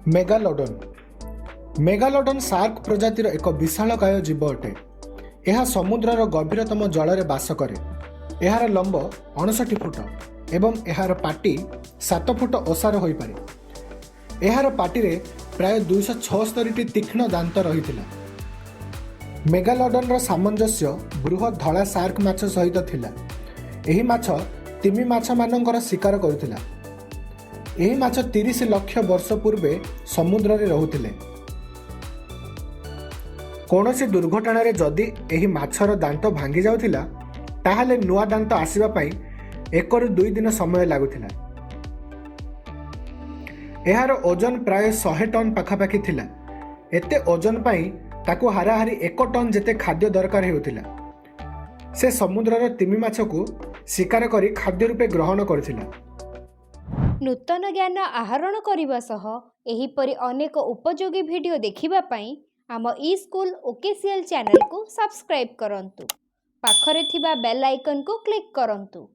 Megalodon megalodon SAARC प्रजातिर एक विशालकाय जीव अटे। यह समुद्रर गभीरतम जल में बास करे। यार लंब 59 फुट एवं यार पाटी 7 फुट ओसार हो पारे। यार पाटी रे प्राय 276 तीक्ष्ण दांत रही। मेगालोडन सामंजस्य बृहत धला सार्क माछ सहित थिला। एही माछ तिमी माछ मानकर शिकार करुथिला। एही माछ 30 लाख वर्ष पूर्वे समुद्र रे रहुथिले। कौनसी दुर्घटना रे जदि एही माछर दांत भांगी जाउथिला ताहाले नुआ दांत आसीबा पई 1 ରୁ 2 दिन समय लागुथिला। एहार ओजन प्राय 100 टन पाखापाखि थिला। एते ओजन पई ताकू हाराहारी 1 टन जेते खाद्य दरकार हेउथिला। से समुद्रर तिमी माछ को शिकार करी खाद्य रूपे ग्रहण करथिला। नूतन ज्ञान आहरण करने सह एहिपरि अनेक उपयोगी भिडियो देखिबा पई आम ई स्कूल ऑफिशियल चैनल को सब्सक्राइब करंतु। पाखरे थिबा बेल आइकन को क्लिक करंतु।